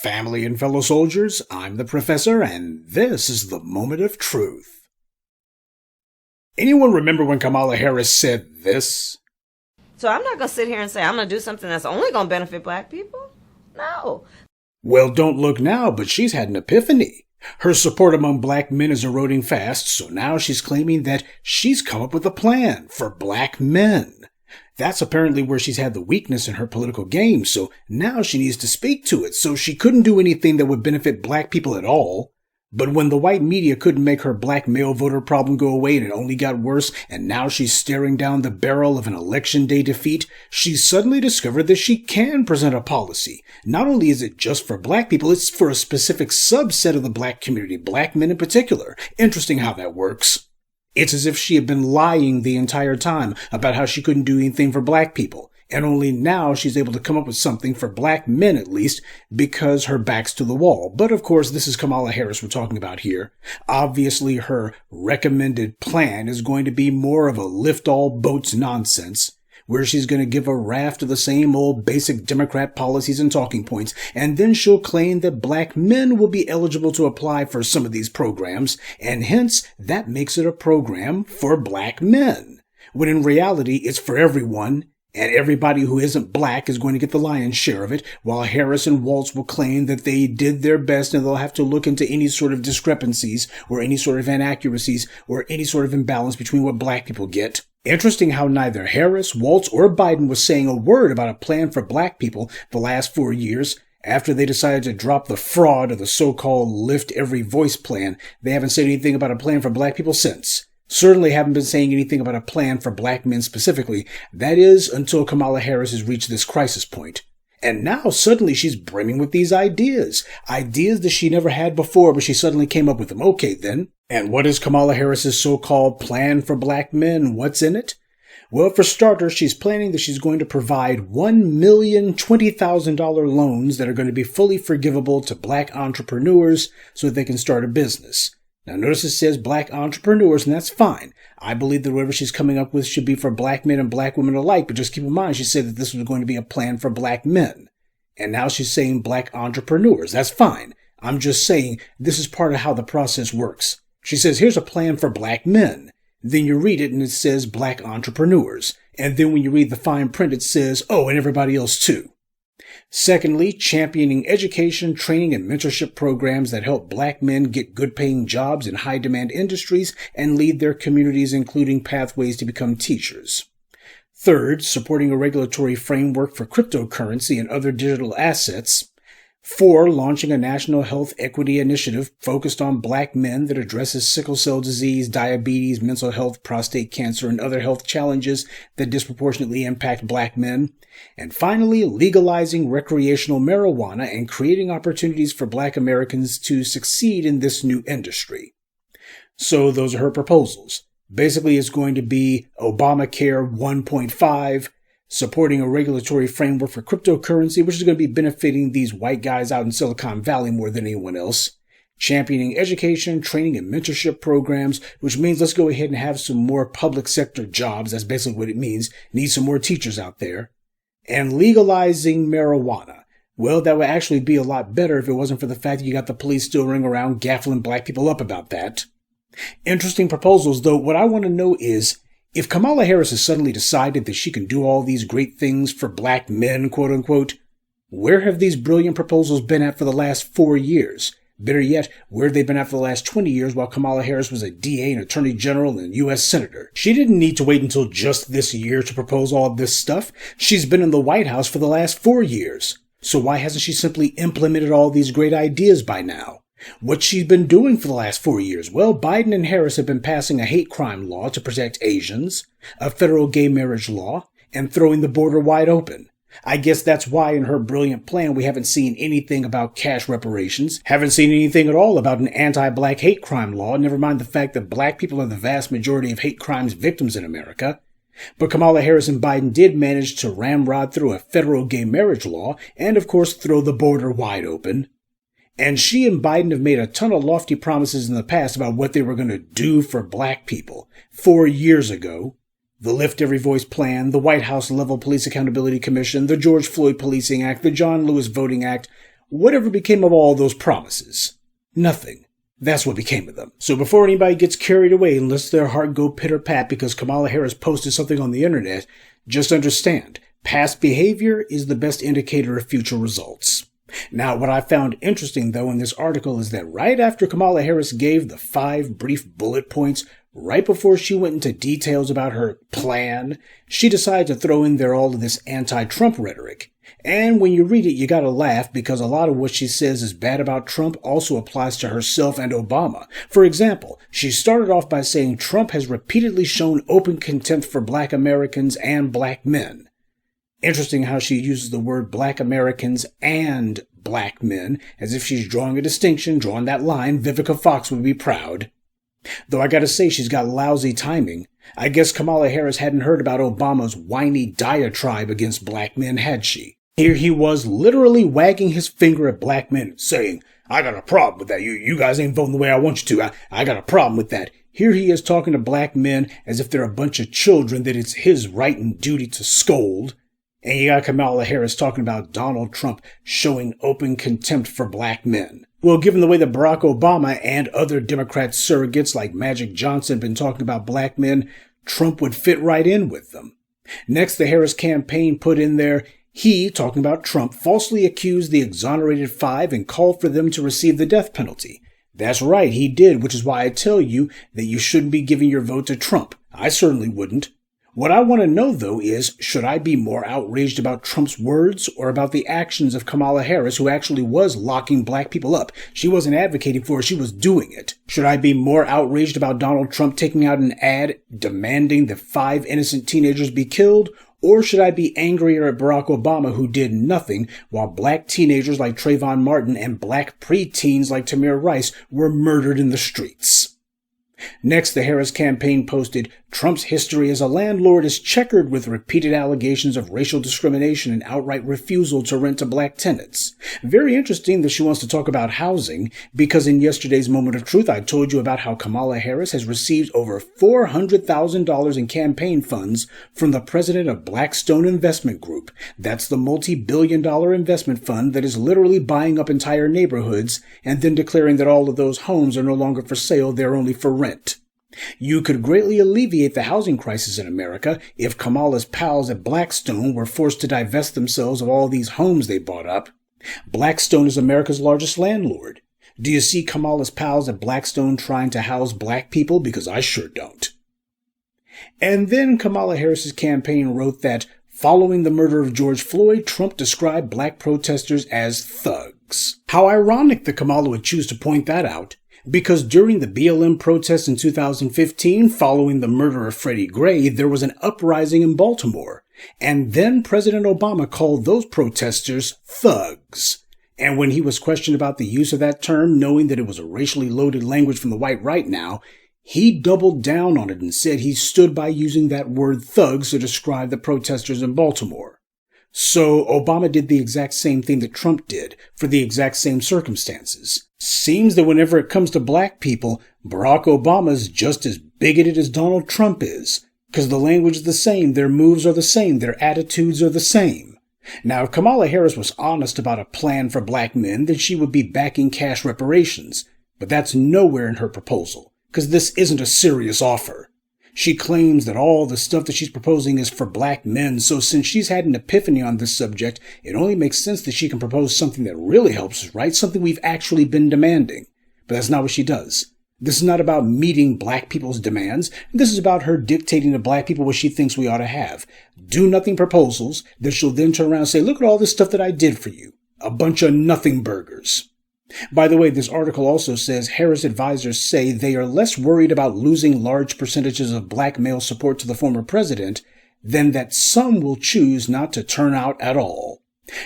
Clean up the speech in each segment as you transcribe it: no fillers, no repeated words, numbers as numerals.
Family and fellow soldiers, I'm the Professor, and this is the Moment of Truth. Anyone remember when Kamala Harris said this? So I'm not going to sit here and say I'm going to do something that's only going to benefit black people? No. Well, don't look now, but she's had an epiphany. Her support among black men is eroding fast, so now she's claiming that she's come up with a plan for black men. That's apparently where she's had the weakness in her political game, so now she needs to speak to it. So she couldn't do anything that would benefit black people at all. But when the white media couldn't make her black male voter problem go away and it only got worse, and now she's staring down the barrel of an election day defeat, she suddenly discovered that she can present a policy. Not only is it just for black people, it's for a specific subset of the black community, black men in particular. Interesting how that works. It's as if she had been lying the entire time about how she couldn't do anything for black people. And only now she's able to come up with something for black men at least because her back's to the wall. But of course, this is Kamala Harris we're talking about here. Obviously, her recommended plan is going to be more of a lift all boats nonsense, where she's going to give a raft of the same old basic Democrat policies and talking points, and then she'll claim that black men will be eligible to apply for some of these programs, and hence that makes it a program for black men, when in reality it's for everyone, and everybody who isn't black is going to get the lion's share of it, while Harris and Walz will claim that they did their best and they'll have to look into any sort of discrepancies or any sort of inaccuracies or any sort of imbalance between what black people get. Interesting how neither Harris, Walz, or Biden was saying a word about a plan for black people the last 4 years. After they decided to drop the fraud of the so-called Lift Every Voice plan, they haven't said anything about a plan for black people since. Certainly haven't been saying anything about a plan for black men specifically. That is, until Kamala Harris has reached this crisis point. And now suddenly she's brimming with these ideas. Ideas that she never had before, but she suddenly came up with them. Okay, then. And what is Kamala Harris's so-called plan for black men? What's in it? Well, for starters, she's planning that she's going to provide $1,020,000 loans that are going to be fully forgivable to black entrepreneurs so that they can start a business. Now, notice it says black entrepreneurs, and that's fine. I believe that whatever she's coming up with should be for black men and black women alike, but just keep in mind, she said that this was going to be a plan for black men. And now she's saying black entrepreneurs. That's fine. I'm just saying this is part of how the process works. She says, here's a plan for black men. Then you read it and it says black entrepreneurs. And then when you read the fine print, it says, oh, and everybody else too. Secondly, championing education, training, and mentorship programs that help black men get good-paying jobs in high-demand industries and lead their communities, including pathways to become teachers. Third, supporting a regulatory framework for cryptocurrency and other digital assets. 4, launching a national health equity initiative focused on black men that addresses sickle cell disease, diabetes, mental health, prostate cancer, and other health challenges that disproportionately impact black men. And finally, legalizing recreational marijuana and creating opportunities for black Americans to succeed in this new industry. So those are her proposals. Basically, it's going to be Obamacare 1.5, supporting a regulatory framework for cryptocurrency, which is going to be benefiting these white guys out in Silicon Valley more than anyone else. Championing education, training, and mentorship programs, which means let's go ahead and have some more public sector jobs. That's basically what it means. Need some more teachers out there. And legalizing marijuana. Well, that would actually be a lot better if it wasn't for the fact that you got the police still running around gaffling black people up about that. Interesting proposals, though. What I want to know is, if Kamala Harris has suddenly decided that she can do all these great things for black men, quote unquote, where have these brilliant proposals been at for the last 4 years? Better yet, where have they been at for the last 20 years while Kamala Harris was a DA, an attorney general, and a U.S. senator? She didn't need to wait until just this year to propose all of this stuff. She's been in the White House for the last 4 years. So why hasn't she simply implemented all these great ideas by now? What's she been doing for the last 4 years? Well, Biden and Harris have been passing a hate crime law to protect Asians, a federal gay marriage law, and throwing the border wide open. I guess that's why in her brilliant plan we haven't seen anything about cash reparations, haven't seen anything at all about an anti-black hate crime law, never mind the fact that black people are the vast majority of hate crimes victims in America. But Kamala Harris and Biden did manage to ramrod through a federal gay marriage law and, of course, throw the border wide open. And she and Biden have made a ton of lofty promises in the past about what they were going to do for black people. 4 years ago, the Lift Every Voice plan, the White House-level Police Accountability Commission, the George Floyd Policing Act, the John Lewis Voting Act, Whatever became of all those promises? Nothing. That's what became of them. So before anybody gets carried away and lets their heart go pitter-pat because Kamala Harris posted something on the internet, just understand, past behavior is the best indicator of future results. Now, what I found interesting, though, in this article is that right after Kamala Harris gave the 5 brief bullet points, right before she went into details about her plan, she decided to throw in there all of this anti-Trump rhetoric. And when you read it, you gotta laugh because a lot of what she says is bad about Trump also applies to herself and Obama. For example, she started off by saying Trump has repeatedly shown open contempt for black Americans and black men. Interesting how she uses the word black Americans and black men, as if she's drawing a distinction, drawing that line. Vivica Fox would be proud. Though I gotta say she's got lousy timing. I guess Kamala Harris hadn't heard about Obama's whiny diatribe against black men, had she? Here he was literally wagging his finger at black men, saying, I got a problem with that. You guys ain't voting the way I want you to. I got a problem with that. Here he is talking to black men as if they're a bunch of children that it's his right and duty to scold. And you got Kamala Harris talking about Donald Trump showing open contempt for black men. Well, given the way that Barack Obama and other Democrat surrogates like Magic Johnson have been talking about black men, Trump would fit right in with them. Next, the Harris campaign put in there, he, talking about Trump, falsely accused the exonerated 5 and called for them to receive the death penalty. That's right, he did, which is why I tell you that you shouldn't be giving your vote to Trump. I certainly wouldn't. What I want to know, though, is, should I be more outraged about Trump's words or about the actions of Kamala Harris, who actually was locking black people up? She wasn't advocating for it, she was doing it. Should I be more outraged about Donald Trump taking out an ad demanding that 5 innocent teenagers be killed? Or should I be angrier at Barack Obama, who did nothing, while black teenagers like Trayvon Martin and black preteens like Tamir Rice were murdered in the streets? Next, the Harris campaign posted, Trump's history as a landlord is checkered with repeated allegations of racial discrimination and outright refusal to rent to black tenants. Very interesting that she wants to talk about housing, because in yesterday's Moment of Truth, I told you about how Kamala Harris has received over $400,000 in campaign funds from the president of Blackstone Investment Group. That's the multi-billion-dollar investment fund that is literally buying up entire neighborhoods and then declaring that all of those homes are no longer for sale, they're only for rent. You could greatly alleviate the housing crisis in America if Kamala's pals at Blackstone were forced to divest themselves of all these homes they bought up. Blackstone is America's largest landlord. Do you see Kamala's pals at Blackstone trying to house black people? Because I sure don't. And then Kamala Harris's campaign wrote that, following the murder of George Floyd, Trump described black protesters as thugs. How ironic that Kamala would choose to point that out. Because during the BLM protests in 2015, following the murder of Freddie Gray, there was an uprising in Baltimore. And then President Obama called those protesters thugs. And when he was questioned about the use of that term, knowing that it was a racially loaded language from the white right now, he doubled down on it and said he stood by using that word thugs to describe the protesters in Baltimore. So Obama did the exact same thing that Trump did for the exact same circumstances. Seems that whenever it comes to black people, Barack Obama's just as bigoted as Donald Trump is. Because the language is the same, their moves are the same, their attitudes are the same. Now, if Kamala Harris was honest about a plan for black men, then she would be backing cash reparations. But that's nowhere in her proposal, because this isn't a serious offer. She claims that all the stuff that she's proposing is for black men, so since she's had an epiphany on this subject, it only makes sense that she can propose something that really helps us, right? Something we've actually been demanding. But that's not what she does. This is not about meeting black people's demands. This is about her dictating to black people what she thinks we ought to have. Do-nothing proposals that she'll then turn around and say, look at all this stuff that I did for you. A bunch of nothing burgers. By the way, this article also says Harris advisors say they are less worried about losing large percentages of black male support to the former president than that some will choose not to turn out at all.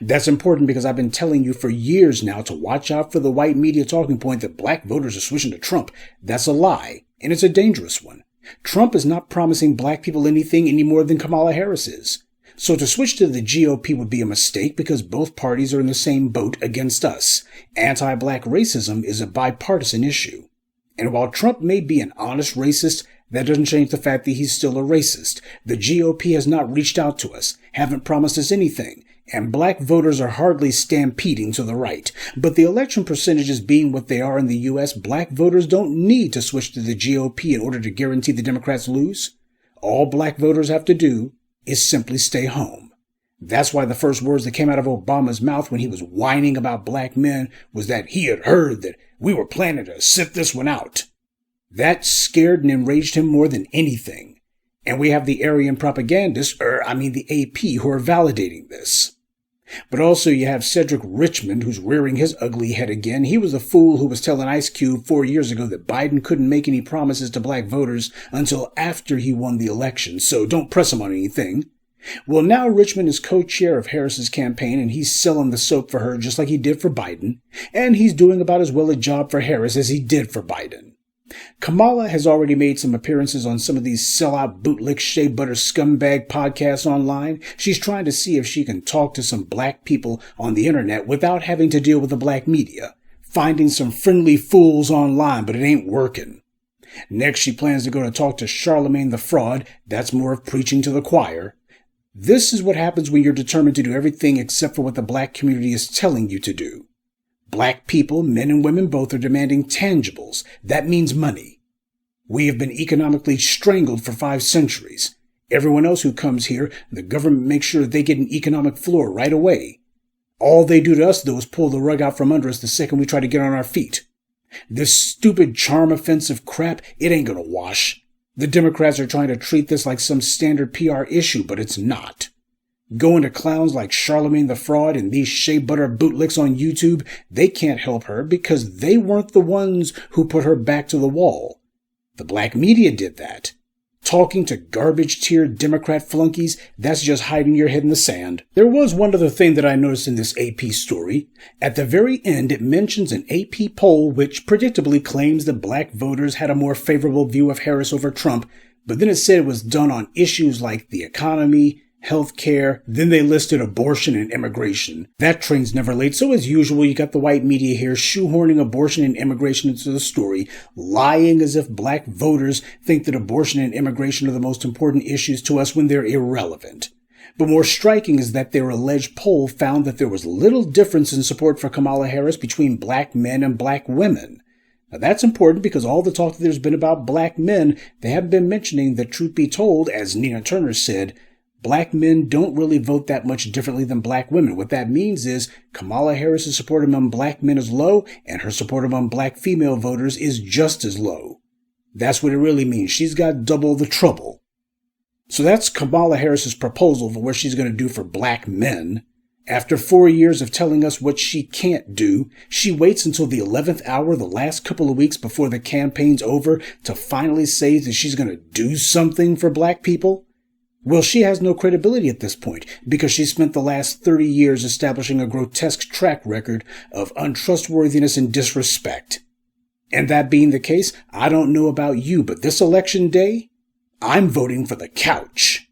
That's important because I've been telling you for years now to watch out for the white media talking point that black voters are switching to Trump. That's a lie, and it's a dangerous one. Trump is not promising black people anything any more than Kamala Harris is. So to switch to the GOP would be a mistake because both parties are in the same boat against us. Anti-black racism is a bipartisan issue. And while Trump may be an honest racist, that doesn't change the fact that he's still a racist. The GOP has not reached out to us, haven't promised us anything. and black voters are hardly stampeding to the right. But the election percentages being what they are in the U.S., black voters don't need to switch to the GOP in order to guarantee the Democrats lose. All black voters have to do is simply stay home. That's why the first words that came out of Obama's mouth when he was whining about black men was that he had heard that we were planning to sit this one out. That scared and enraged him more than anything. And we have the Aryan propagandists, the AP, who are validating this. But also you have Cedric Richmond, who's rearing his ugly head again. He was the fool who was telling Ice Cube 4 years ago that Biden couldn't make any promises to black voters until after he won the election, so don't press him on anything. Well, now Richmond is co-chair of Harris's campaign, and he's selling the soap for her just like he did for Biden, and he's doing about as well a job for Harris as he did for Biden. Kamala has already made some appearances on some of these sellout bootlick shea butter scumbag podcasts online. She's trying to see if she can talk to some black people on the internet without having to deal with the black media, finding some friendly fools online, but it ain't working. Next, she plans to go to talk to Charlamagne the Fraud. That's more of preaching to the choir. This is what happens when you're determined to do everything except for what the black community is telling you to do. Black people, men and women both, are demanding tangibles. That means money. We have been economically strangled for 5 centuries. Everyone else who comes here, the government makes sure they get an economic floor right away. All they do to us, though, is pull the rug out from under us the second we try to get on our feet. This stupid charm offensive crap, it ain't gonna wash. The Democrats are trying to treat this like some standard PR issue, but it's not. Going to clowns like Charlamagne the Fraud and these shea butter bootlicks on YouTube, they can't help her because they weren't the ones who put her back to the wall. The black media did that. Talking to garbage-tiered Democrat flunkies, that's just hiding your head in the sand. There was one other thing that I noticed in this AP story. At the very end, it mentions an AP poll which predictably claims that black voters had a more favorable view of Harris over Trump, but then it said it was done on issues like the economy, healthcare, then they listed abortion and immigration. That train's never late, so as usual, you got the white media here shoehorning abortion and immigration into the story, lying as if black voters think that abortion and immigration are the most important issues to us when they're irrelevant. But more striking is that their alleged poll found that there was little difference in support for Kamala Harris between black men and black women. Now that's important because all the talk that there's been about black men, they haven't been mentioning that, truth be told, as Nina Turner said, black men don't really vote that much differently than black women. What that means is Kamala Harris's support among black men is low, and her support among black female voters is just as low. That's what it really means. She's got double the trouble. So that's Kamala Harris's proposal for what she's going to do for black men. After 4 years of telling us what she can't do, she waits until the 11th hour, the last couple of weeks before the campaign's over, to finally say that she's going to do something for black people. Well, she has no credibility at this point because she spent the last 30 years establishing a grotesque track record of untrustworthiness and disrespect. And that being the case, I don't know about you, but this election day, I'm voting for the couch.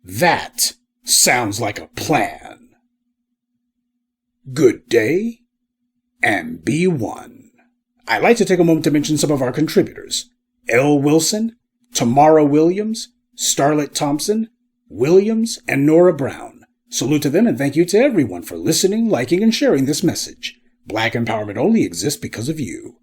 That sounds like a plan. Good day, and be one. I'd like to take a moment to mention some of our contributors. L. Wilson, Tamara Williams, Starlet Thompson, Williams, and Nora Brown. Salute to them and thank you to everyone for listening, liking, and sharing this message. Black empowerment only exists because of you.